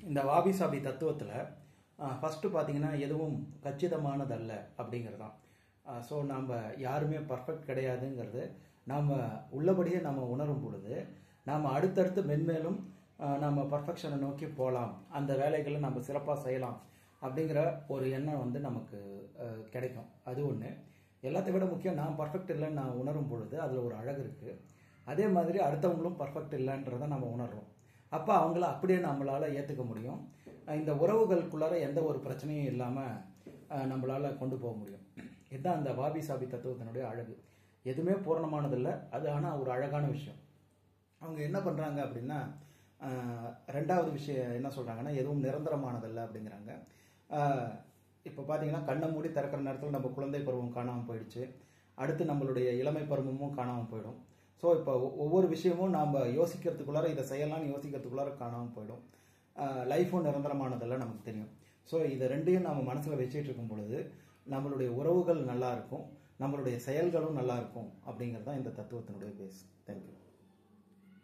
இந்த வாபி சாபி தத்துவத்தில் ஃபஸ்ட்டு பார்த்தீங்கன்னா எதுவும் கச்சிதமானதல்ல அப்படிங்கிறதான். ஸோ நம்ம யாருமே பர்ஃபெக்ட் கிடையாதுங்கிறது நாம் உள்ளபடியே நம்ம உணரும் பொழுது நாம் அடுத்தடுத்து மென்மேலும் நம்ம பர்ஃபெக்ஷனை நோக்கி போகலாம், அந்த வேலைகளை நம்ம சிறப்பாக செய்யலாம் அப்படிங்கிற ஒரு எண்ணம் வந்து நமக்கு கிடைக்கும். அது ஒன்று. எல்லாத்தை விட முக்கியம், நான் பர்ஃபெக்ட் இல்லைன்னு நான் உணரும் பொழுது அதில் ஒரு அழகு இருக்குது. அதே மாதிரி அடுத்தவங்களும் பர்ஃபெக்ட் இல்லைன்றதை நம்ம உணர்றோம். அப்போ அவங்கள அப்படியே நம்மளால் ஏற்றுக்க முடியும். இந்த உறவுகளுக்குள்ளார எந்த ஒரு பிரச்சனையும் இல்லாமல் நம்மளால் கொண்டு போக முடியும். இதுதான் அந்த வாபி சாபி தத்துவத்தினுடைய அழகு. எதுவுமே பூரணமானதில்லை, அது ஆனால் ஒரு அழகான விஷயம். அவங்க என்ன பண்ணுறாங்க அப்படின்னா, ரெண்டாவது விஷயம் என்ன சொல்கிறாங்கன்னா, எதுவும் நிரந்தரமானதில்லை அப்படிங்கிறாங்க. இப்போ பார்த்தீங்கன்னா கண்ணை மூடி திறக்கிற நேரத்தில் நம்ம குழந்தை பருவம் காணாமல் போயிடுச்சு, அடுத்து நம்மளுடைய இளமை பருவமும் காணாமல் போயிடும். ஸோ இப்போ ஒவ்வொரு விஷயமும் நாம் யோசிக்கிறதுக்குள்ளார இதை செய்யலாம்னு யோசிக்கிறதுக்குள்ளார காணாமல் போயிடும். லைஃப்பும் நிரந்தரமானதெல்லாம் நமக்கு தெரியும். ஸோ இதை ரெண்டையும் நம்ம மனசில் வச்சுட்டு இருக்கும் பொழுது நம்மளுடைய உறவுகள் நல்லா இருக்கும், நம்மளுடைய செயல்களும் நல்லா இருக்கும் அப்படிங்கிறது தான் இந்த தத்துவத்தினுடைய பேஸ். தேங்க்யூ.